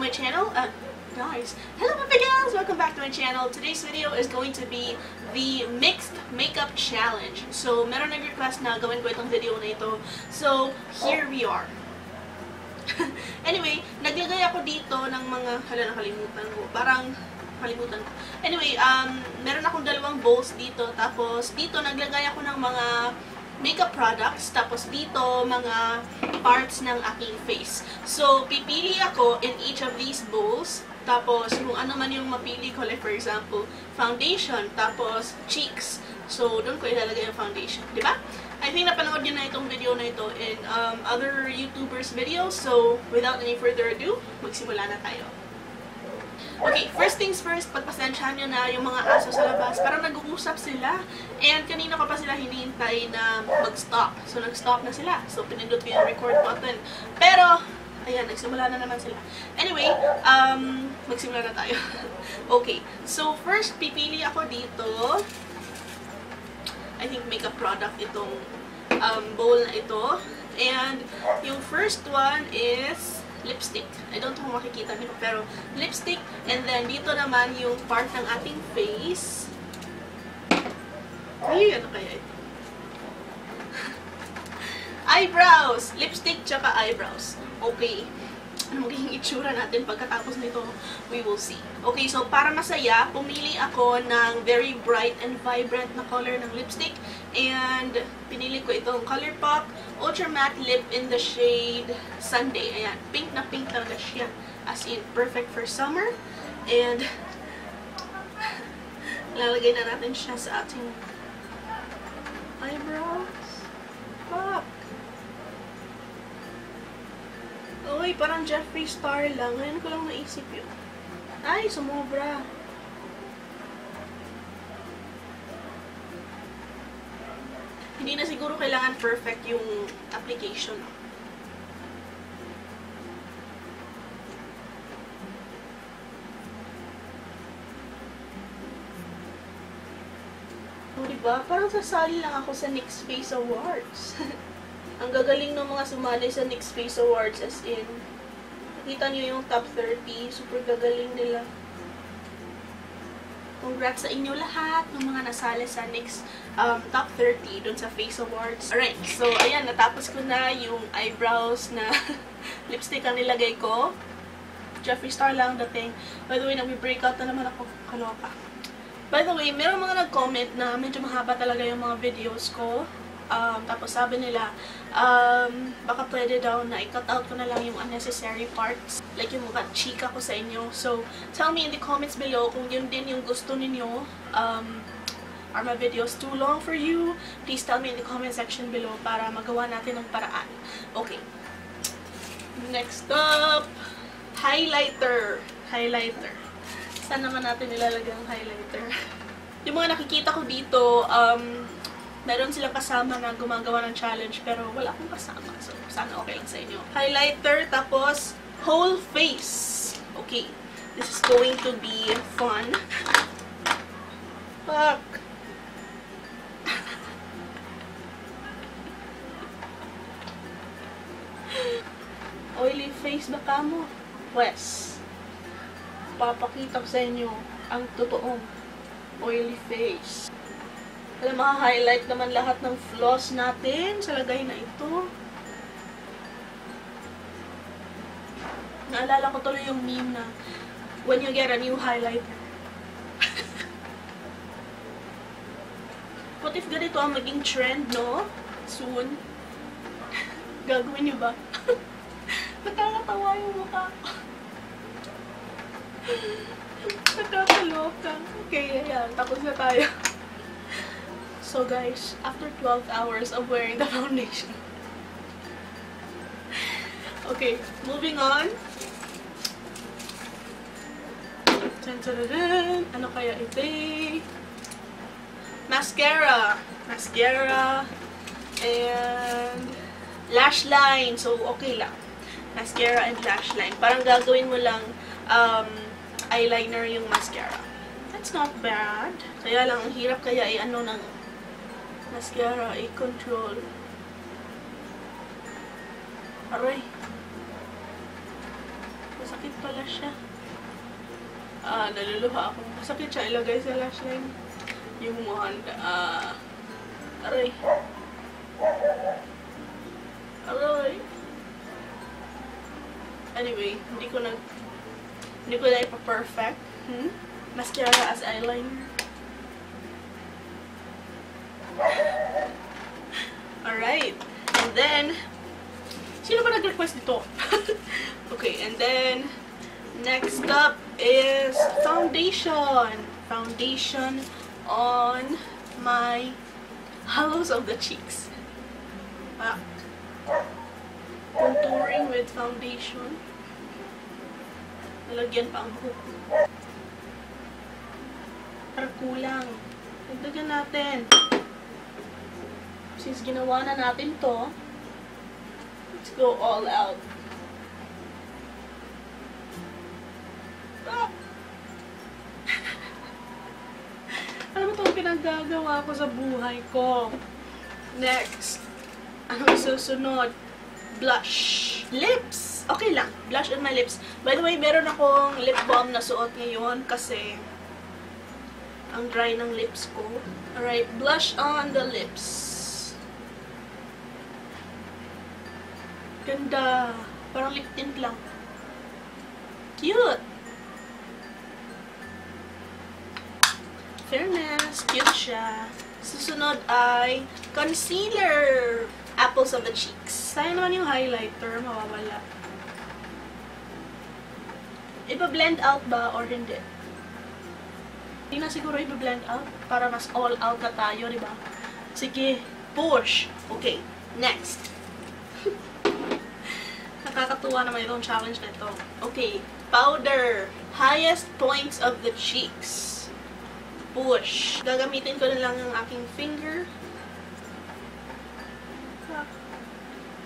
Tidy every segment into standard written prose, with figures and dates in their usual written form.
my channel. Guys, hello my girls! Welcome back to my channel. Today's video is going to be the mixed makeup challenge. So, meron nag-request na gawin ko itong video na ito. So, here we are. Anyway, naglagay ako dito ng mga, nakalimutan ko. Kalimutan ko. Anyway, meron akong dalawang bowls dito. Tapos, dito naglagay ako ng mga makeup products. Tapos, dito, mga parts ng aking face. So, pipili ako in each of these bowls. Tapos, kung ano man yung mapili ko, like for example, foundation, tapos cheeks. So, doon ko ilalagay yung foundation. Diba? I think napanood nyo na itong video na ito in other YouTubers' videos. So, without any further ado, magsimula na tayo. Okay, first things first, pagpasensyahan nyo na yung mga aso sa labas. Parang nag-uusap sila. And kanina ko pa sila hinihintay na mag-stop. So, nag-stop na sila. So, pinindot ko yung record button. Pero, ayan, nagsimula na naman sila. Anyway, magsimula na tayo. Okay, so first, pipili ako dito. I think makeup product itong bowl na ito. And yung first one is lipstick. I don't know kung makikita nyo, pero lipstick. And then, dito naman yung part ng ating face. Ay, ano kaya ito? Eyebrows! Lipstick tsaka eyebrows. Okay. Ano magiging itsura natin pagkatapos nito? We will see. Okay, so para masaya, pumili ako ng very bright and vibrant na color ng lipstick. And pinili ko itong ColourPop Ultra Matte Lip in the shade Sunday. Ayan, pink na pink talaga siya. As in, perfect for summer. And lalagay na natin siya sa ating eyebrows. Pop! Uy, parang Jeffree Star lang. Ngayon ko lang naisip yun. Ay, sumobra. Hindi na siguro kailangan perfect yung application. O, diba? Parang sasali lang ako sa NYX Face Awards. Ang gagaling ng mga sumali sa NYX Face Awards, as in, nakita niyo yung top 30, super gagaling nila. Congrats sa inyo lahat ng mga nasali sa NYX top 30 dun sa Face Awards. Alright, so ayan, natapos ko na yung eyebrows na lipstick ang nilagay ko. Jeffree Star lang dating. By the way, nag-breakout na naman ako. Kaloka. By the way, meron mga nag-comment na medyo mahaba talaga yung mga videos ko. Tapos sabi nila, baka pwede daw na i-cut out ko na lang yung unnecessary parts. Like yung mukha chika ko sa inyo. So, tell me in the comments below kung yun din yung gusto ninyo. Are my videos too long for you? Please tell me in the comment section below para magawa natin ng paraan. Okay. Next up, highlighter. Highlighter. Saan naman natin nilalagay ang highlighter? Yung mga nakikita ko dito, meron silang kasama na gumagawa ng challenge, pero wala akong kasama. So, sana okay lang sa inyo. Highlighter, tapos whole face. Okay. This is going to be fun. Fuck. Oily face ba ka mo? Wes. Papakita ko sa inyo ang totoong oily face. Alam, maka-highlight naman lahat ng flaws natin sa lagay na ito. Naalala ko tuloy yung meme na when you get a new highlighter. What if ganito ang maging trend, no? Soon. Gagawin niyo ba? Nakakatawa yung mukha ko. Nakakaloka. Okay, ayan. Tapos na tayo. So guys, after 12 hours of wearing the foundation. Okay, moving on. Tan-tan-tan. Ano kaya ito? Mascara. Mascara. And lash line. So, okay lang. Mascara and lash line. Parang gagawin mo lang eyeliner yung mascara. That's not bad. Kaya lang, ang hirap kaya i-ano ng mascara, i-control. Aray. Masakit pala siya. Naluluha ako. Masakit siya ilagay sa lash line. Yung muhanda. Aray. Aray. Anyway, hindi ko na ipa-perfect. Mascara as eyeliner. Alright. And then, sino ba nag-request dito? Okay, and then, next up is foundation. Foundation on my hollows of the cheeks. Contouring with foundation. Nalagyan pa ang buhok. Parang kulang. Dagdagan natin. Since ginawa na natin to, let's go all out. Ano ba itong pinagagawa ko sa buhay ko? Next. Anong susunod? Blush. Lips. Okay lang. Blush on my lips. By the way, meron akong lip balm na suot ngayon kasi ang dry ng lips ko. Alright, blush on the lips. Ganda. Parang lip tint lang. Cute. Fairness. Cute siya. Susunod ay concealer. Apples of the cheeks. Sayang naman yung highlighter. Mawawala. Ipa-blend out ba or hindi? Hindi na siguro ipa-blend out para mas all out na tayo, diba? Sige. Push. Okay. Next. Nakakatuwa naman itong challenge na ito. Okay. Powder. Highest points of the cheeks. Push. Gagamitin ko na lang ang aking finger.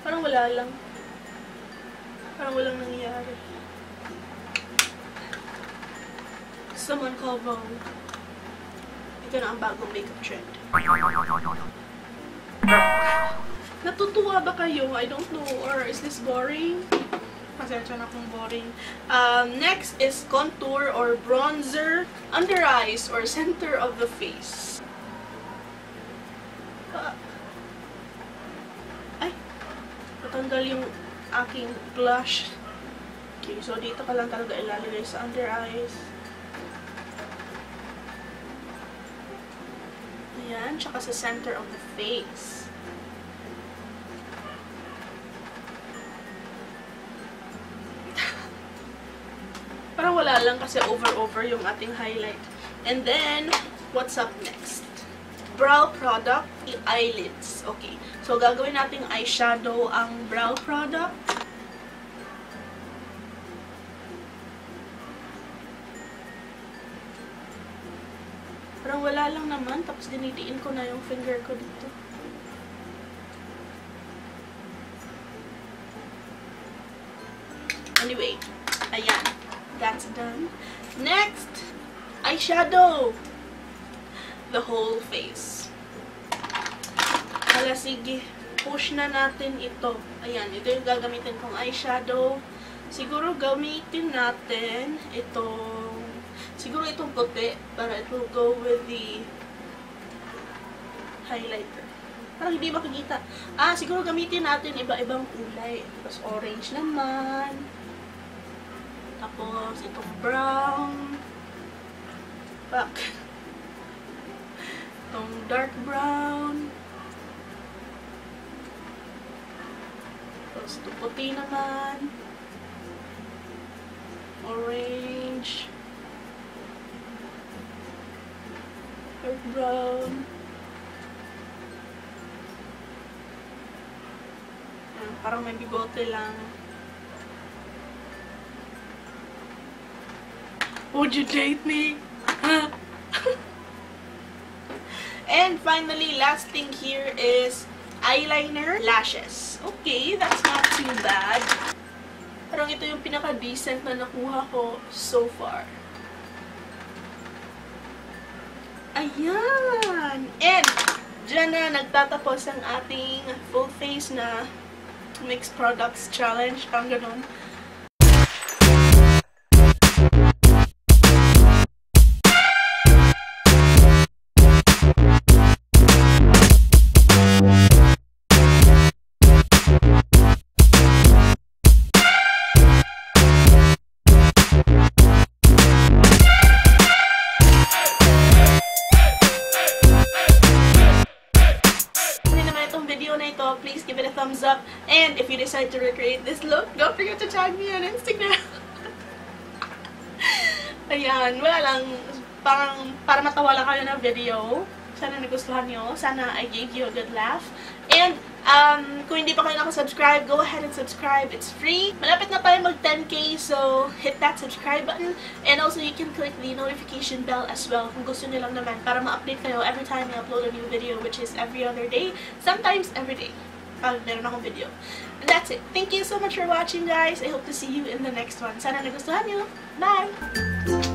Parang wala lang. Parang walang nangyayari. Someone call Vogue. Ito na ang bagong makeup trend. Natutuwa ba kayo? I don't know. Or is this boring? Pasensya na kung boring. Next is contour or bronzer, under eyes or center of the face. Natanggal yung aking blush. Okay, so dito ka lang talaga ilalagay sa under eyes. Ayan, tsaka sa center of the face. Parang wala lang kasi over yung ating highlight. And then, what's up next? Brow product, eyelids. Okay. So, gagawin nating eyeshadow ang brow product. Parang wala lang naman. Tapos, dinidiin ko na yung finger ko dito. Anyway. Ayan. That's done. Next, eyeshadow. The whole face. Hala, sige. Push na natin ito. Ayan, ito yung gagamitin kong eyeshadow. Siguro gamitin natin itong, siguro itong puti para it will go with the highlighter. Parang hindi makikita. Siguro gamitin natin iba-ibang kulay. Tapos orange naman. Tapos itong brown. Itong dark brown. Tapos itong puti naman. Orange. Dark brown. Parang may bigote lang. Would you date me? And finally, last thing here is eyeliner, lashes. Okay, that's not too bad. Parang ito yung pinaka-decent na nakuha ko so far. Ayan! And, dyan na nagtatapos ang ating full face na mixed products challenge. Parang ganun. na ito, please give it a thumbs up. And if you decide to recreate this look, don't forget to tag me on Instagram. Ayan, wala lang. Parang para matawa lang kayo na video. Sana nagustuhan nyo. Sana I gave you a good laugh. And, kung hindi pa kayo nakasubscribe, go ahead and subscribe. It's free. Malapit na tayo mag 10K, so hit that subscribe button. And also, you can click the notification bell as well kung gusto nyo lang naman para ma-update kayo every time I upload a new video, which is every other day. Sometimes every day. Meron akong video. And that's it. Thank you so much for watching, guys. I hope to see you in the next one. Sana nagustuhan nyo. Bye!